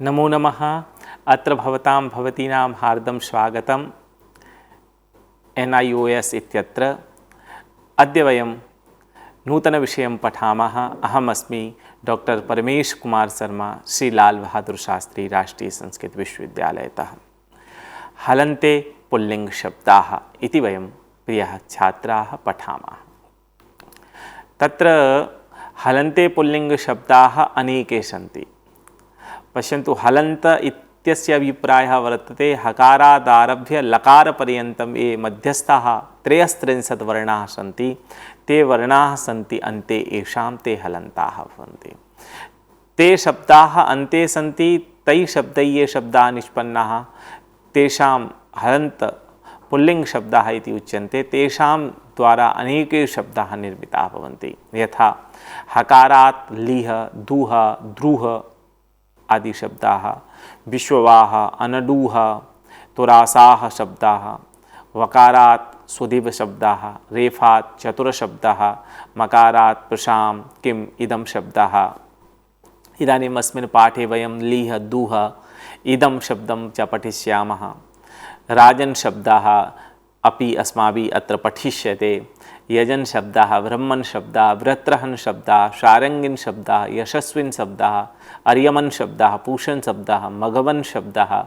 नमो नमः। अत्र भवतां भवतीनां हार्दं स्वागतम्। NIOS इत्यत्र अद्य वयं नूतनविषयं पठामः। अहमस्मि डॉक्टर परमेश कुमार शर्मा, श्री लाल बहादुर शास्त्री राष्ट्रीय संस्कृत विश्वविद्यालयतः। हलन्ते पुल्लिंग शब्दाः इति वयं प्रियः छात्राः पठामः। तत्र हलन्ते पुल्लिंग शब्दाः अनेके सन्ति। पश्यन्तु, हलन्त इत्यस्य अभिप्रायः वर्तते हकारादारभ्य लकारपर्यन्तं ये मध्यस्थाः 33 वर्णाः सन्ति, ते वर्णाः सन्ति अन्ते येषां ते हलन्ताः भवन्ति। ते शब्दाः अन्ते सन्ति, तैः शब्दैः ये शब्दाः निष्पन्नाः तेषां हलन्त पुल्लिंग शब्दाः इति उच्यन्ते। तेषां द्वारा अनेके शब्दाः निर्मिताः भवन्ति। यथा हकारात् लीह, दूह, द्रुह आदि शब्दाः, विश्ववाः, अनडूः, तुरासाः शब्दाः, वकारात् सुधिव शब्दाः, रेफात् चतुर शब्दाः, मकारात् प्रशां किम् इदं शब्दाः। इदानीम् अस्मिन् पाठे वयं लीह, दूह इदं शब्दं च पठिष्यामः। राजन् शब्दाः अपि अस्माभिः अत्र पठिष्यते। यजन शब्दाः, ब्रह्मन् शब्दाः, वृत्रहन् शब्दाः, शारङ्गिन् शब्दाः, यशस्विन् शब्दाः, अर्यमन् शब्दाः, पूषन् शब्दाः, मघवन् शब्दाः,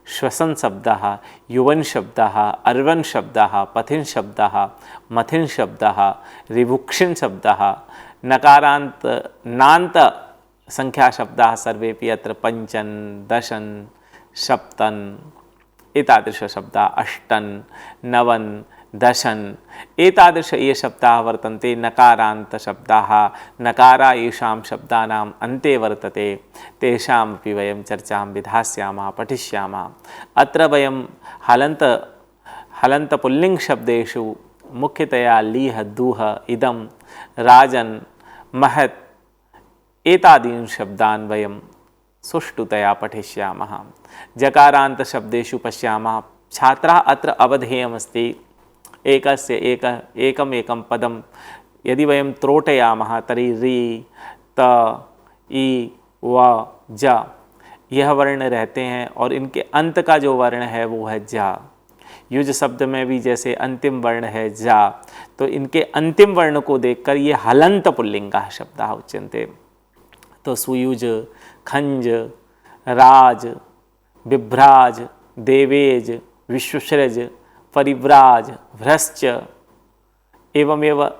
श्वसन् शब्दाः, युवन् शब्दाः, अर्वन् शब्दाः, पथिन् शब्दाः, मथिन् शब्दाः, ऋभुक्षिन् शब्दाः, नकारान्त नान्त संख्या शब्दाः सर्वेपि अत्र पञ्चन्, दशन्, सप्तन् एतादृश शब्दाः, अष्टन्, नवन्, दशन् एतादृश ये शब्दाः वर्तन्ते। नकारान्त शब्दाः, नकारा येषां शब्दानाम् अन्ते वर्तते, तेषामपि वयं चर्चां विधास्यामः, पठिष्यामः। अत्र वयं हलन्त पुल्लिंग शब्देषु मुख्यतया लीह, दूह, इदं, राजन्, महत् एतादीन् शब्दान् वयं सुष्ठुतया पठिष्यामः। जकारान्त शब्देषु पश्यामः, छात्राः अत्र अवधेयमस्ति एकमेकं पदं यदि वयं त्रोटयामः तर्हि रि, त, इ, व, ज यह वर्ण रहते हैं और इनके अंत का जो वर्ण है वो है जा। युज शब्द में भी जैसे अंतिम वर्ण है जा, तो इनके अंतिम वर्ण को देखकर ये हलन्त पुल्लिंगाः शब्दाः उच्यन्ते। तो सुयुज, खंज, राज, बिभ्राज, देवेज, विश्वसृज, परिव्राज, भ्रश्च एवमेव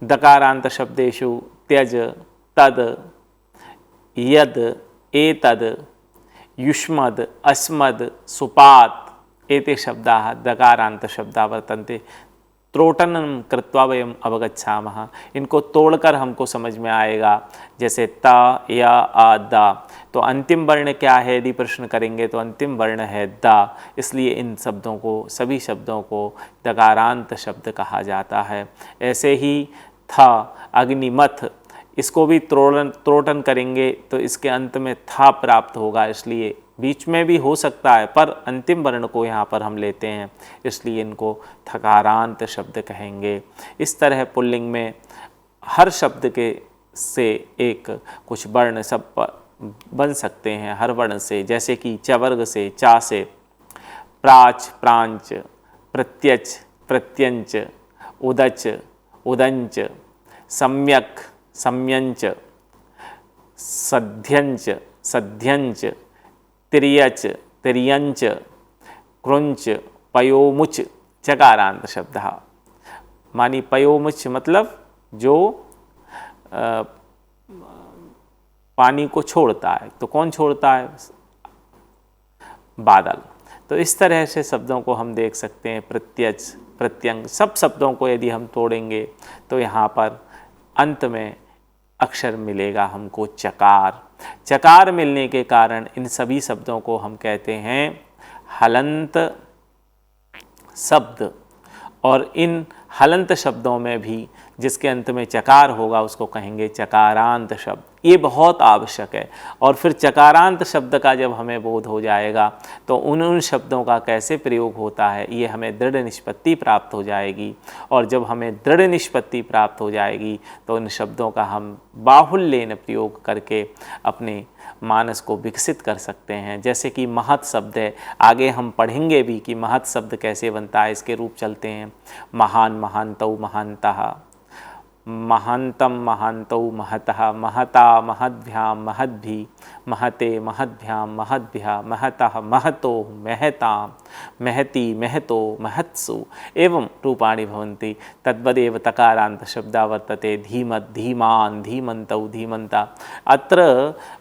दकारांत शब्देषु त्यज, तद, यद, एतद, युष्मद्, अस्मद्, सुपात् एते शब्दाः दकारांत शब्दाः वर्तन्ते। त्रोटनं कृत्वा वयम् अवगच्छामः। इनको तोड़कर हमको समझ में आएगा। जैसे त, य, अ, द, तो अंतिम वर्ण क्या है यदि प्रश्न करेंगे तो अंतिम वर्ण है द। इसलिए इन शब्दों को, सभी शब्दों को दकारांत शब्द कहा जाता है। ऐसे ही थ, अग्निमथ, इसको भी त्रोटन करेंगे तो इसके अंत में था प्राप्त होगा, इसलिए बीच में भी हो सकता है पर अंतिम वर्ण को यहाँ पर हम लेते हैं, इसलिए इनको थकारांत शब्द कहेंगे। इस तरह पुल्लिंग में हर शब्द के से एक कुछ वर्ण सब बन सकते हैं, हर वर्ण से। जैसे कि च वर्ग से, चा से प्राच, प्रांच, प्रत्यच, प्रत्यंच, उदच, उदंच, सम्यक, सम्यंच, सध्यंच, सध्यंच, तिर्यच, तिर्यंच, कृंच, पयोमुच चकारांत शब्दः। मानी पयोमुच मतलब जो पानी को छोड़ता है। तो कौन छोड़ता है? बादल। तो इस तरह से शब्दों को हम देख सकते हैं। प्रत्यच, प्रत्यंग, सब शब्दों को यदि हम तोड़ेंगे तो यहाँ पर अंत में अक्षर मिलेगा हमको चकार। चकार मिलने के कारण इन सभी शब्दों को हम कहते हैं हलंत शब्द। और इन हलंत शब्दों में भी जिसके अंत में चकार होगा उसको कहेंगे चकारांत शब्द। ये बहुत आवश्यक है। और फिर चकारांत शब्द का जब हमें बोध हो जाएगा तो उन शब्दों का कैसे प्रयोग होता है ये हमें दृढ़ निष्पत्ति प्राप्त हो जाएगी। और जब हमें दृढ़ निष्पत्ति प्राप्त हो जाएगी तो उन शब्दों का हम बाहुल्येन प्रयोग करके अपने मानस को विकसित कर सकते हैं। जैसे कि महत् शब्द है, आगे हम पढ़ेंगे भी कि महत् शब्द कैसे बनता है। इसके रूप चलते हैं, महान महान्तौ महान्तः, महान्तं महान्तौ महतः, महता महद्भ्यां महद्भि, महते महद्भ्यां महद्भ्यः, महतः महतो महतां, महति महतो महत्सु एवं रूपाणि भवन्ति। तद्वदेव तकारान्त शब्दः वर्तते, धीमत् धीमान् धीमन्तौ धीमन्ता। अत्र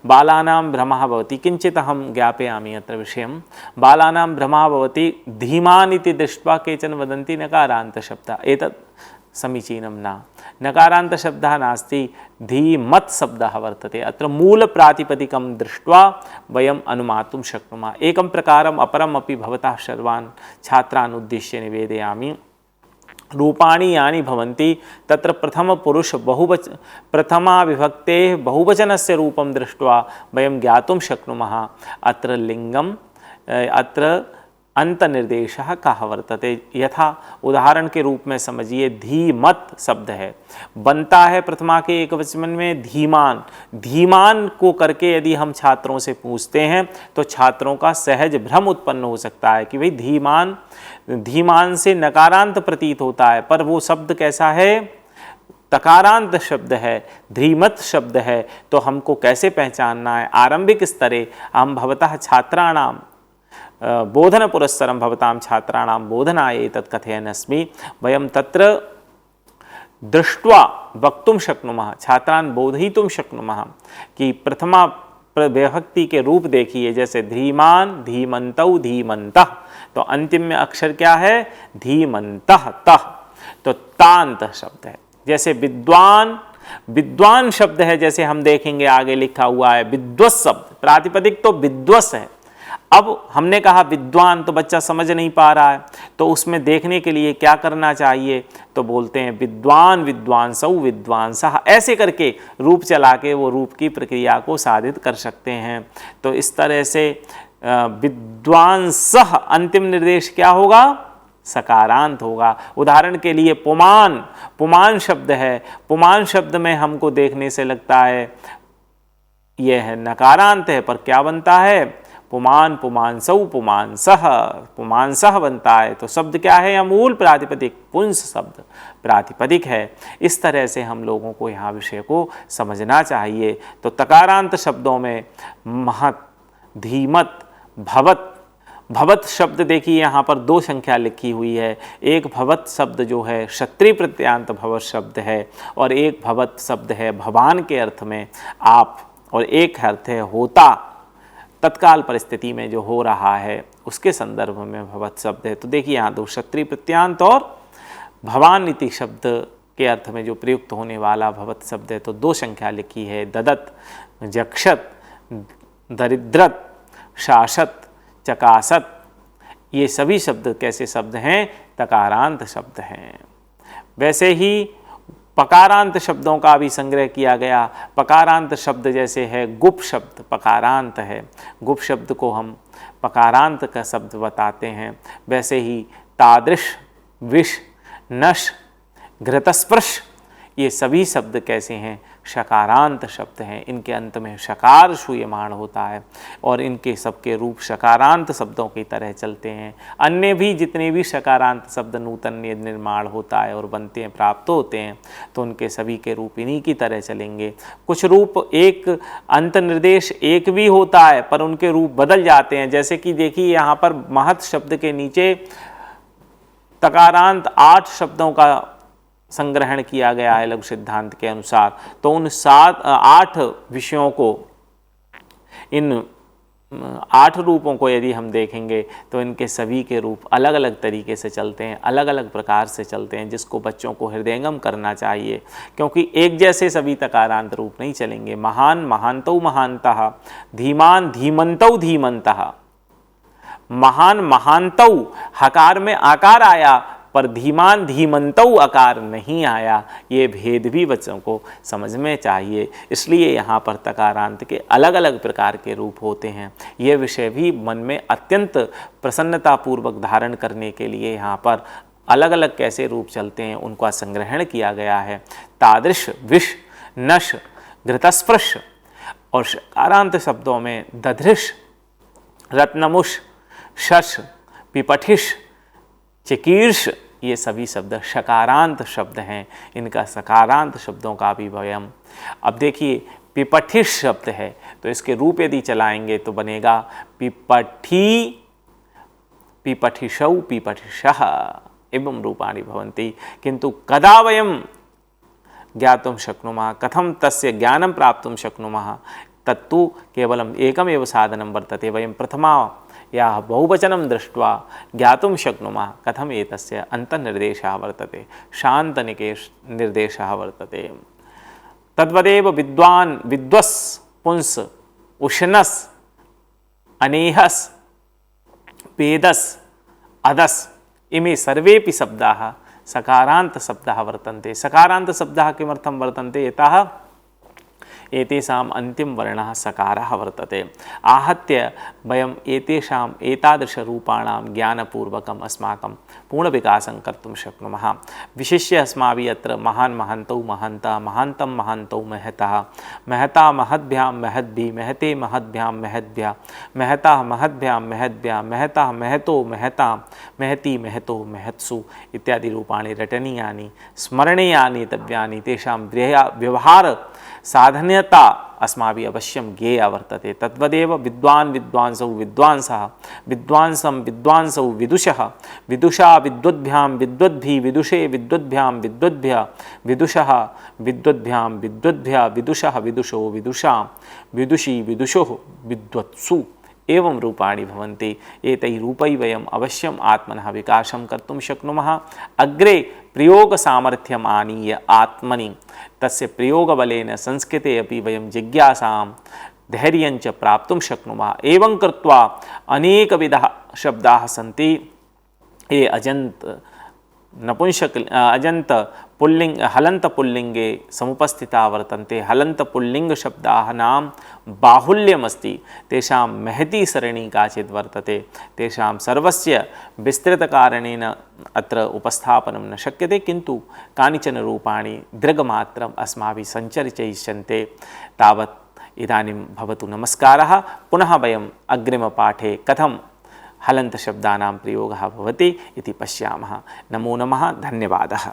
बालानां भ्रमः भवति, किञ्चित् अहं ज्ञापयामि अत्र विषयं। बालानां भ्रमः भवति, धीमान् इति दृष्ट्वा केचन वदन्ति नकारान्त शब्दः, एतत् समीचीनं न। नकारान्त शब्दः नास्ति, धीमत् शब्दः वर्तते। अत्र मूलप्रातिपदिकं दृष्ट्वा वयम् अनुमातुं शक्नुमः। एकं प्रकारम् अपरम् अपि भवतः सर्वान् छात्रान् उद्दिश्य निवेदयामि। रूपाणि यानि भवन्ति तत्र प्रथमपुरुष प्रथमा विभक्तेः बहुवचनस्य रूपं दृष्ट्वा वयं ज्ञातुं शक्नुमः अत्र लिङ्गम्, अत्र अंतनिर्देशः कः वर्तते। यथा उदाहरण के रूप में समझिए, धीमत् शब्द है, बनता है प्रथमा के एकवचन में धीमान। धीमान को करके यदि हम छात्रों से पूछते हैं तो छात्रों का सहज भ्रम उत्पन्न हो सकता है कि भाई धीमान, धीमान से नकारांत प्रतीत होता है, पर वो शब्द कैसा है, तकारांत शब्द है, धीमत् शब्द है। तो हमको कैसे पहचानना है। आरंभिक स्तरे हम भवतः छात्राणां बोधन पुरस्सरं भवतां छात्राणां बोधनाय एतत् कथयन्नस्मि। वयं तत्र दृष्ट्वा वक्तुं शक्नुमः, छात्रान् बोधयितुं शक्नुमः कि प्रथमा विभक्ति के रूप देखिए, जैसे धीमान धीमन्तौ धीमन्तः, तो अंतिम में अक्षर क्या है, धीमन्तः तः, तो तांत शब्द है। जैसे विद्वान, विद्वान शब्द है, जैसे हम देखेंगे आगे लिखा हुआ है विद्वस् शब्द, प्रातिपदिक तो विद्वस् है। अब हमने कहा विद्वान, तो बच्चा समझ नहीं पा रहा है, तो उसमें देखने के लिए क्या करना चाहिए, तो बोलते हैं विद्वान विद्वांसौ विद्वांसः, ऐसे करके रूप चला के वो रूप की प्रक्रिया को साधित कर सकते हैं। तो इस तरह से विद्वांसः अंतिम निर्देश क्या होगा, सकारांत होगा। उदाहरण के लिए पुमान, पुमान शब्द है, पुमान शब्द में हमको देखने से लगता है यह है नकारांत है, पर क्या बनता है, पुमान पुमांसौ पुमांसः, पुमांसः बनता है। तो शब्द क्या है, अमूल प्रातिपदिक, पुंस शब्द प्रातिपदिक है। इस तरह से हम लोगों को यहाँ विषय को समझना चाहिए। तो तकारांत शब्दों में महत्, धीमत्, भवत्। भवत् शब्द देखिए यहाँ पर दो संख्या लिखी हुई है। एक भवत् शब्द जो है क्षत्रिय प्रत्ययान्त भवत् शब्द है, और एक भवत् शब्द है भवान के अर्थ में आप, और एक अर्थ है होता, तत्काल परिस्थिति में जो हो रहा है उसके संदर्भ में भवत् शब्द है। तो देखिए यहाँ दो क्षत्रिय प्रत्ययान्त और भवान इति शब्द के अर्थ में जो प्रयुक्त होने वाला भवत् शब्द है, तो दो संख्या लिखी है, ददत, जक्षत, दरिद्रत, शासत, चकासत। ये सभी शब्द कैसे शब्द हैं, तकारांत शब्द हैं। वैसे ही पकारांत शब्दों का भी संग्रह किया गया। पकारांत शब्द जैसे है गुप शब्द, पकारांत है, गुप शब्द को हम पकारांत का शब्द बताते हैं। वैसे ही तादृश, विष, नश, घृतस्पृश, ये सभी शब्द कैसे हैं, शकारांत शब्द हैं। इनके अंत में शकार श्रूयमाण होता है और इनके सबके रूप शकारांत शब्दों की तरह चलते हैं। अन्य भी जितने भी शकारांत शब्द नूतन निर्माण होता है और बनते हैं, प्राप्त होते हैं, तो उनके सभी के रूप इन्हीं की तरह चलेंगे। कुछ रूप एक अंत निर्देश एक भी होता है पर उनके रूप बदल जाते हैं। जैसे कि देखिए यहाँ पर महत् शब्द के नीचे तकारांत 8 शब्दों का संग्रहण किया गया है लघु सिद्धांत के अनुसार। तो उन 8 विषयों को, इन 8 रूपों को यदि हम देखेंगे तो इनके सभी के रूप अलग अलग तरीके से चलते हैं, अलग अलग प्रकार से चलते हैं, जिसको बच्चों को हृदयंगम करना चाहिए, क्योंकि एक जैसे सभी तकारांत रूप नहीं चलेंगे। महान महान्तौ महान्तः, धीमान धीमन्तौ धीमन्तः। महान महान्तौ, हकार में आकार आया पर धीमान धीमंतौ अकार नहीं आया। ये भेद भी बच्चों को समझ में चाहिए। इसलिए यहाँ पर तकारांत के अलग अलग प्रकार के रूप होते हैं। ये विषय भी मन में अत्यंत प्रसन्नतापूर्वक धारण करने के लिए यहाँ पर अलग अलग कैसे रूप चलते हैं उनका संग्रहण किया गया है। तादृश, विष, नश, घृतस्पृश और शकारांत शब्दों में दधृश, रत्नमुष, शश, पिपठिश, चिकीर्ष, ये सभी शब्द शकारांत शब्द हैं। इनका सकारांत शब्दों का भी वयम, अब देखिए पिपठिश शब्द है तो इसके रूप यदि चलाएंगे तो बनेगा पिपठी, पिपठिशौ, पिपठिशः एवं रूपाणि भवन्ति। किंतु कदा वयं ज्ञातुं शक्नुमः, कथं तस्य ज्ञानं प्राप्तुं शक्नुमः, तत्तु केवलम् एकमेव साधनं वर्तते। वयं प्रथमा या बहुवचनं दृष्ट्वा ज्ञातुं शक्नुमः कथम् एतस्य अन्तर्निर्देशः वर्तते, शान्तनिर्देशः वर्तते। तद्वदेव विद्वान्, विद्वस्, पुंस, उष्णस्, अनेहस्, पेदस्, अदस्, इमे सर्वेपि शब्दाः सकारांत शब्दाः वर्तन्ते। सकारांत शब्दाः किमर्थं वर्तन्ते? यतः एतेषाम् अन्तिम वर्णः सकारः वर्तते। आहत्य वयम् एतेषाम् एतादृशरूपाणां ज्ञानपूर्वकम् अस्माकं पूर्णविकासं कर्तुं शक्नुमः। विशिष्य अस्माभिः अत्र महान् महन्तौ महन्तः, महान्तं महन्तौ महतः, महता महद्भ्यां महद्भिः, महते महद्भ्यां महद्भ्यः, महतः महद्भ्यां महद्भ्यः, महतः महतो महतां, महती महतो महत्सु इत्यादि रूपाणि रटनीयानि, स्मरणीयानि तेषां व्यवहार साधन्यता अस्माभिः अवश्यं ज्ञेया वर्तते। तद्वदेव विद्वान्, विद्वांसौ, विद्वांसः, विद्वांसं, विद्वांसौ, विदुषः, विदुषा, विद्वद्भ्यां, विद्वद्भिः, विदुषे, विद्वद्भ्यां, विद्वद्भ्यः, विदुषः, विद्वद्भ्यां, विद्वद्भ्यः, विदुषः, विदुषो, विदुषां, विदुषी, विदुषोः, विद्वत्सु एवं रूपाणि भवन्ति। एतैः रूपैः वयम् अवश्यम् आत्मनः विकासं कर्तुं शक्नुमः। अग्रे प्रयोगसामर्थ्यम् आनीय आत्मनि तस्य प्रयोगबलेन संस्कृते अपि वयं जिज्ञासां धैर्यञ्च प्राप्तुं शक्नुमः। एवं कृत्वा अनेकविधाः शब्दाः सन्ति। ये अजन्त नपुंसक अजन्त पुल्लिंग हलंत पुल्लिंगे समुपस्थिता वर्तन्ते। हलंत पुल्लिंग शब्दानां बाहुल्यमस्ति, तेषां महती सरणि काचित् वर्तते। तेषां सर्वस्य विस्तृतकारणेन अत्र उपस्थापनं न शक्यते, किन्तु कानिचन रूपाणि दृग्मात्रम् अस्माभिः सञ्चरिष्यन्ते। तावत् इदानीं भवतु नमस्कारः। पुनः वयम् अग्रिमपाठे कथं हलंत शब्दानां प्रयोगः भवति इति पश्यामः। नमो नमः, धन्यवादः।